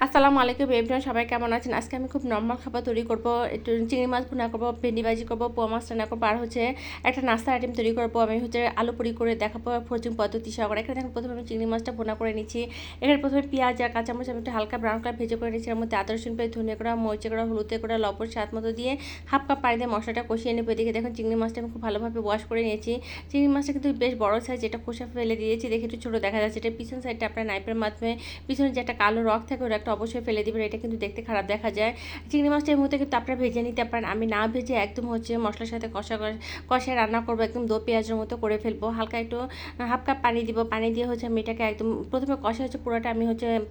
আসসালামু আলাইকুম এভরিওয়ান, সবাই কেমন আছেন? আজকে আমি খুব নরমাল খাবার তৈরি করব। একটু চিংড়ি মাছ ভুনা করব, ভেন্ডি ভাজি করব, পোয়া মাছ রান্না করব, আর একটা নাস্তা আইটেম তৈরি করব। আমি আলু পুরি করে দেখাবো ফ্রোজিং পদ্ধতি সহকারে। এখানে দেখুন প্রথমে আমি চিংড়ি মাছটা ভুনা করে নিচ্ছি। এখানে প্রথমে পেঁয়াজ আর কাঁচামরিচ আমি একটু হালকা ব্রাউন কালার ভেজে করে নিচ্ছি। এর মধ্যে আদা রসুন পেঁয়াজ, ধনিয়া গুঁড়া, মরিচের গুঁড়া, হলুদের গুঁড়া, লবণ স্বাদ মতো দিয়ে হাফ কাপ পানি দিয়ে মশলাটা কষিয়ে নেব। এদিকে দেখুন চিংড়ি মাছটা আমি খুব ভালোভাবে ওয়াশ করে নিয়েছি। চিংড়ি মাছটা কিন্তু বেশ বড় সাইজ, যেটা খোসা ফেলে দিয়েছি দেখে একটু ছোটো দেখা যাচ্ছে। এটা পিছন সাইডটা আপনার নাইফের মাধ্যমে পিছনে যে একটা কালো রক থাকে ওটা একটা অবশ্যই ফেলে দিবেন, এটা কিন্তু দেখতে খারাপ দেখা যায়। চিংড়ি মাছটা এর মধ্যে কিন্তু আপনারা ভেজে নিতে পারেন। আমি না ভেজে একদম মশলার সাথে কষায় রান্না করবো, একদম দো পেঁয়াজের মতো করে ফেলবো। হালকা একটু হাফ কাপ পানি দিব। পানি দিয়ে আমি এটাকে একদম প্রথমে কষা পুরোটা আমি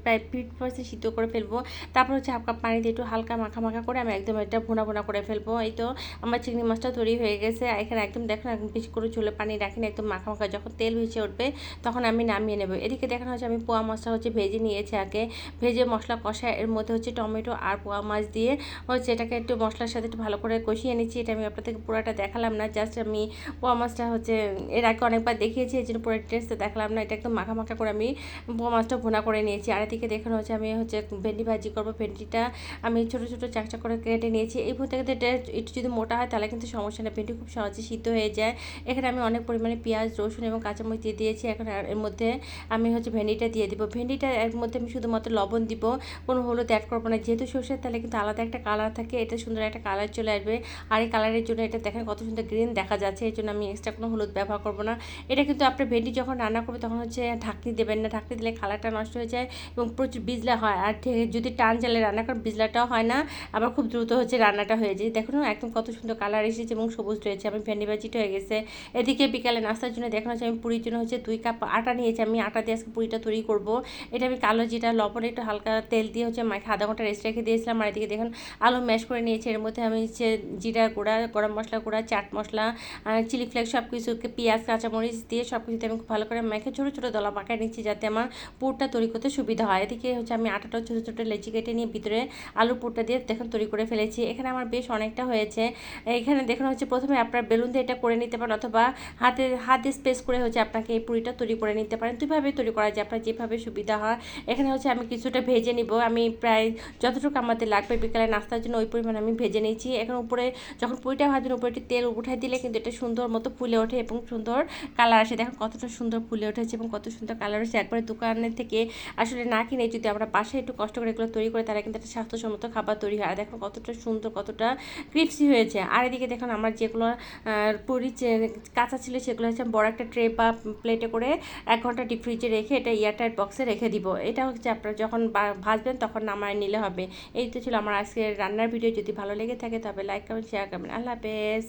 প্রায় 50% সিদ্ধ করে ফেলবো। তারপর হাফ কাপ পানি দিয়ে একটু হালকা মাখা মাখা করে আমি একদম এটা ভুনা ভুনা করে ফেলবো। এই তো আমার চিংড়ি মাছটা তৈরি হয়ে গেছে। এখানে একদম দেখুন একদম বেশি করে ঝোলে পানি রাখিনি, একদম মাখা মাখা। যখন তেল ভেসে উঠবে তখন আমি নামিয়ে নেব। এদিকে দেখানো আমি পোয়া মাছটা ভেজে নিয়েছি আগে। ভেজে মশলা কষা এর মধ্যে টমেটো আর পোয়া মাছ দিয়ে এটাকে একটু মশলার সাথে একটু ভালো করে কষিয়ে নিচ্ছি। এটা আমি আপনাদেরকে পুরোটা দেখালাম না, জাস্ট আমি পোয়া মাছটা এর আগে অনেকবার দেখিয়েছি, এই জন্য পুরো টেস্টটা দেখালাম না। এটা একদম মাখা মাখা করে আমি পোয়া মাছটা ভুনা করে নিয়েছি। আর এদিকে দেখানো আমি ভেন্ডি ভাজি করবো। ভেন্ডিটা আমি ছোটো ছোটো চাকচা করে কেটে নিয়েছি। এই ভুন থেকে একটু যদি মোটা হয় তাহলে কিন্তু সমস্যা নেই, ভেন্ডি খুব সহজে সিদ্ধ হয়ে যায়। এখানে আমি অনেক পরিমাণে পেঁয়াজ, রসুন এবং কাঁচামরিচ দিয়ে দিয়েছি। এখন এর মধ্যে আমি ভেন্ডিটা দিয়ে দিব। ভেন্ডিটা এর মধ্যে আমি শুধুমাত্র লবণ দিব, কোনো হলুদ অ্যাড করবো না। যেহেতু সরষের তেলে কিন্তু আলাদা একটা কালার থাকে, এটা সুন্দর একটা কালার চলে আসবে। আর এই কালারের জন্য এটা দেখেন কত সুন্দর গ্রিন দেখা যাচ্ছে, এই জন্য আমি এক্সট্রা কোনো হলুদ ব্যবহার করবো না। এটা কিন্তু আপনার ভেন্ডি যখন রান্না করবে তখন ঢাকনি দেবেন না, ঢাকনি দিলে কালারটা নষ্ট হয়ে যায় এবং প্রচুর বিজলা হয়। আর যদি টান জালে রান্না করেন বিজলাটাও হয় না, আবার খুব দ্রুত রান্নাটা হয়ে যায়। দেখুন একদম কত সুন্দর কালার এসেছে এবং সবুজ রয়েছে। আমি ভেন্ডি ভাজিটা হয়ে গেছে। এদিকে বিকালে নাস্তার জন্য দেখানো আমি পুরীর জন্য 2 কাপ আটা নিয়েছি। আমি আটা দিয়ে আজকে পুরিটা তৈরি করবো। এটা আমি কালো জিরা, লবণ, একটু হালকা তেল দিয়ে মাখে আধা ঘন্টা রেস্ট রেখে দিয়েছিলাম। আর এদিকে দেখুন আলু ম্যাশ করে নিয়েছি। এর মধ্যে আমি জিরা গুঁড়া, গরম মশলা গুঁড়া, চাট মশলা, চিলি ফ্লেক্স সব কিছুকে পেঁয়াজ কাঁচামরিচ দিয়ে সব কিছুতে আমি খুব ভালো করে মেখে ছোটো ছোটো দলা পাকায় নিচ্ছি, যাতে আমার পুরটা তৈরি করতে সুবিধা হয়। এদিকে আমি আটাটা ছোটো ছোটো লেচি কেটে নিয়ে ভিতরে আলুর পুরটা দিয়ে দেখুন তৈরি করে ফেলেছি। এখানে আমার বেশ অনেকটা হয়েছে। এখানে দেখুন প্রথমে আপনার বেলুন দিয়ে এটা করে নিতে পারেন, অথবা হাতে স্পেস করে আপনাকে এই পুরিটা তৈরি করে নিতে পারেন। দুইভাবে তৈরি করা যায়, আপনার যেভাবে সুবিধা হয়। এখানে আমি কিছুটা ভেজে নিব। আমি প্রায় যতটুকু আমাদের লাগবে বিকালে নাস্তার জন্য ওই পরিমাণ আমি ভেজে নিয়েছি। এখন উপরে যখন পুরিটা ভাজবেন উপরে একটু তেল উঠাই দিলে কিন্তু এটা সুন্দর মতো ফুলে ওঠে এবং সুন্দর কালার আসে। দেখুন কতটা সুন্দর ফুলে উঠেছে এবং কত সুন্দর কালার আসে। একবারে দোকানের থেকে আসলে না কিনে যদি আমরা বাসায় একটু কষ্ট করে এগুলো তৈরি করে, তারা কিন্তু একটা স্বাস্থ্যসম্মত খাবার তৈরি হয়। আর দেখুন কতটা সুন্দর, কতটা ক্রিপসি হয়েছে। আর এদিকে দেখুন আমার যেগুলো পুরি কাঁচা ছিল সেগুলো বড় একটা ট্রে বা প্লেটে করে 1 ঘন্টা ডিপ ফ্রিজে রেখে এটা এয়ারটাইট বক্সে রেখে দিব। এটা আপনারা যখন ভাজবেন তখন নামায় নিলে হবে। এই তো ছিল আমার আজকের রান্নার ভিডিও। যদি ভালো লেগে থাকে তবে লাইক কমেন্ট শেয়ার করবেন। আল্লাহ হাফেজ।